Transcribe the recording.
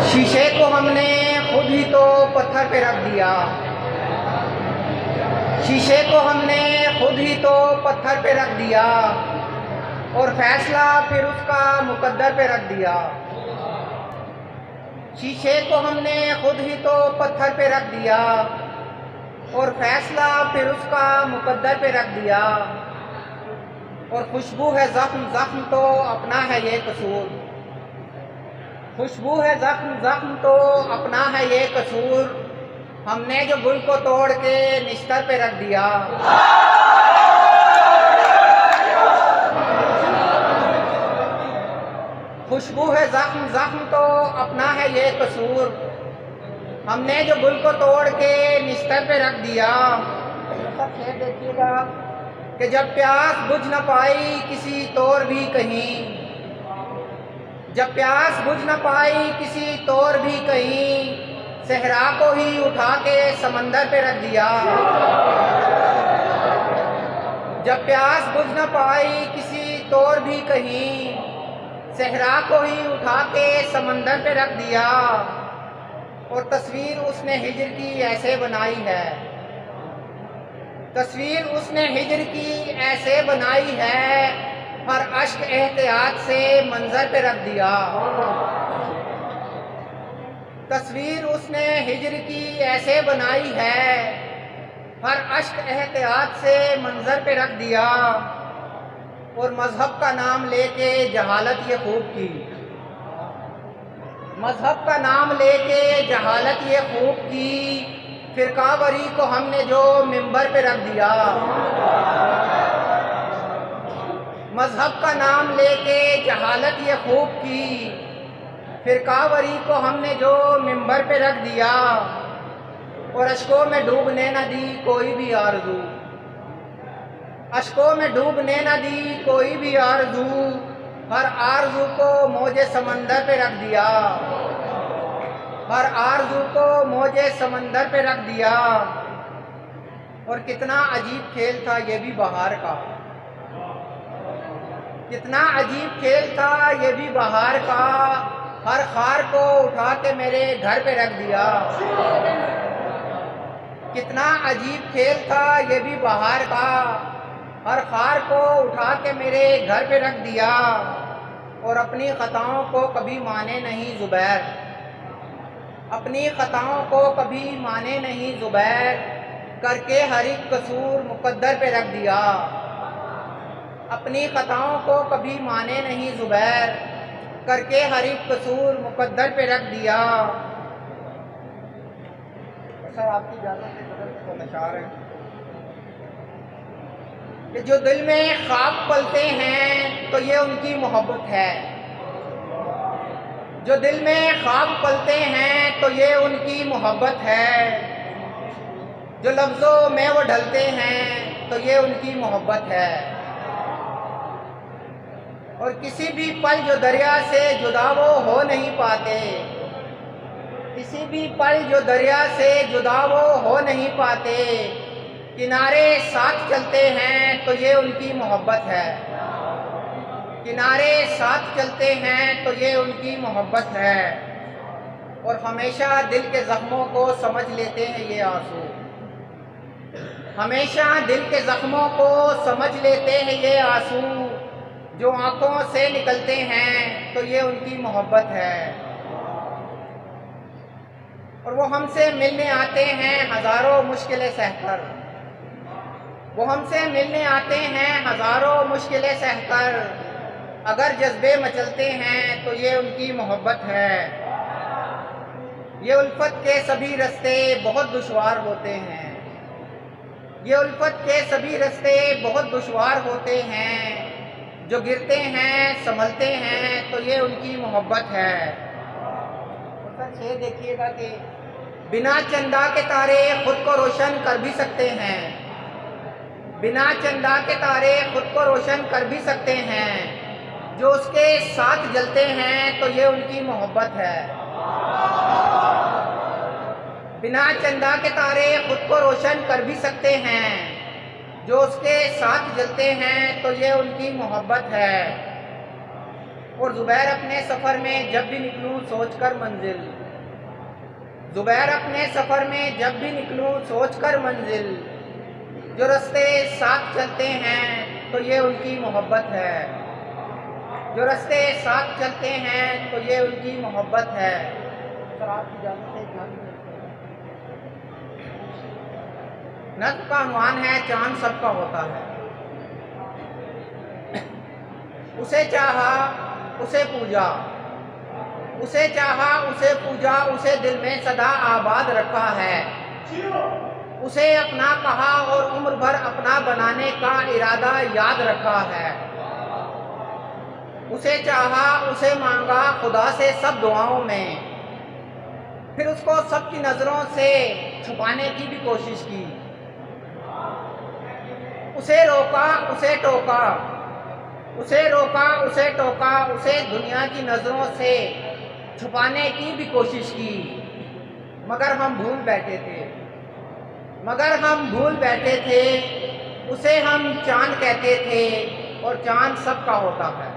शीशे को हमने खुद ही तो पत्थर पे रख दिया। शीशे को हमने खुद ही तो पत्थर पे रख दिया और फैसला फिर उसका मुकद्दर पे रख दिया। शीशे को हमने खुद ही तो पत्थर पे रख दिया और फैसला फिर उसका मुकद्दर पे रख दिया। और खुशबू है जख्म, जख्म तो अपना है ये कसूर। खुशबू है जख्म, जख्म तो अपना है ये कसूर। हमने जो गुल को तोड़ के निस्तर पे रख दिया। खुशबू है जख्म, जख्म तो अपना है ये कसूर। हमने जो गुल को तोड़ के निस्तर पे रख दिया। सब शेर देखिएगा कि जब प्यास बुझ न पाई किसी तौर भी कहीं, जब प्यास बुझ न पाई किसी तौर भी कहीं, सहरा को ही उठा के समंदर पे रख दिया। जब प्यास बुझ न पाई किसी तौर भी कहीं, सहरा को ही उठा के समंदर पे रख दिया। और तस्वीर उसने हिजर की ऐसे बनाई है, तस्वीर उसने हिजर की ऐसे बनाई है, हर अश्क एहतियात से मंजर पे रख दिया। तस्वीर उसने हिजर की ऐसे बनाई है, हर अश्क एहतियात से मंजर पे रख दिया। और मजहब का नाम लेके जहालत ये खूब की, मजहब का नाम लेके जहालत ये खूब की, फिरकावरी को हमने जो मिंबर पे रख दिया। मजहब का नाम लेके जहालत ये खूब की, फिरकावरी को हमने जो मिंबर पे रख दिया। और अश्कों में डूबने न दी कोई भी आरज़ू, अश्कों में डूबने न दी कोई भी आरज़ू, हर आरज़ू को मौजे समंदर पे रख दिया। हर आरज़ू को मौजे समंदर पे रख दिया। और कितना अजीब खेल था ये भी बहार का, कितना अजीब खेल था ये भी बहार का, हर खार को उठा के मेरे घर पे रख दिया। कितना अजीब खेल था ये भी बहार का, हर खार को उठा के मेरे घर पे रख दिया। और अपनी खताओं को कभी माने नहीं ज़ुबैर, अपनी खताओं को कभी माने नहीं ज़ुबैर, करके हर एक कसूर मुकद्दर पे रख दिया। अपनी खताओं को कभी माने नहीं ज़ुबैर, करके हर एक कसूर मुकद्दर पे रख दिया। सर आपकी इजाज़त से तो नशार है कि जो दिल में ख्वाब पलते हैं तो ये उनकी मोहब्बत है। जो दिल में ख्वाब पलते हैं तो ये उनकी मोहब्बत है। जो लफ्ज़ों में वो ढलते हैं तो ये उनकी मोहब्बत है। और किसी भी पल जो दरिया से जुदा वो हो नहीं पाते, किसी भी पल जो दरिया से जुदा वो हो नहीं पाते, किनारे साथ चलते हैं तो ये उनकी मोहब्बत है। किनारे साथ चलते हैं तो ये उनकी मोहब्बत है। और हमेशा दिल के ज़ख्मों को समझ लेते हैं ये आंसू, हमेशा दिल के ज़ख्मों को समझ लेते हैं ये आंसू, जो आंखों से निकलते हैं तो ये उनकी मोहब्बत है। और वो हमसे मिलने आते हैं हज़ारों मुश्किलें सहकर, वो हमसे मिलने आते हैं हज़ारों मुश्किलें सहकर, अगर जज्बे मचलते हैं तो ये उनकी मोहब्बत है। ये उल्फत के सभी रास्ते बहुत दुश्वार होते हैं, ये उल्फत के सभी रास्ते बहुत दुश्वार होते हैं, जो गिरते हैं संभलते हैं तो ये उनकी मोहब्बत है। ये देखिएगा कि बिना चंदा के तारे खुद को रोशन कर भी सकते हैं, बिना चंदा के तारे खुद को रोशन कर भी सकते हैं, जो उसके साथ जलते हैं तो ये उनकी मोहब्बत है। बिना चंदा के तारे खुद को रोशन कर भी सकते हैं, जो उसके साथ जलते हैं तो ये उनकी मोहब्बत है। और ज़ुबैर अपने सफ़र में जब भी निकलूँ सोच कर मंजिल, ज़ुबैर अपने सफ़र में जब भी निकलूँ सोच कर मंजिल, जो रास्ते साथ चलते हैं तो ये उनकी मोहब्बत है, जो रास्ते साथ चलते हैं तो ये उनकी मोहब्बत है। नज़्म का अनुमान है चांद सबका होता है, उसे चाहा उसे पूजा, उसे चाहा उसे पूजा, उसे दिल में सदा आबाद रखा है, उसे अपना कहा और उम्र भर अपना बनाने का इरादा याद रखा है, उसे चाहा उसे मांगा खुदा से सब दुआओं में, फिर उसको सबकी नज़रों से छुपाने की भी कोशिश की, उसे रोका उसे टोका, उसे रोका उसे टोका, उसे दुनिया की नज़रों से छुपाने की भी कोशिश की, मगर हम भूल बैठे थे, मगर हम भूल बैठे थे, उसे हम चांद कहते थे और चांद सबका होता है।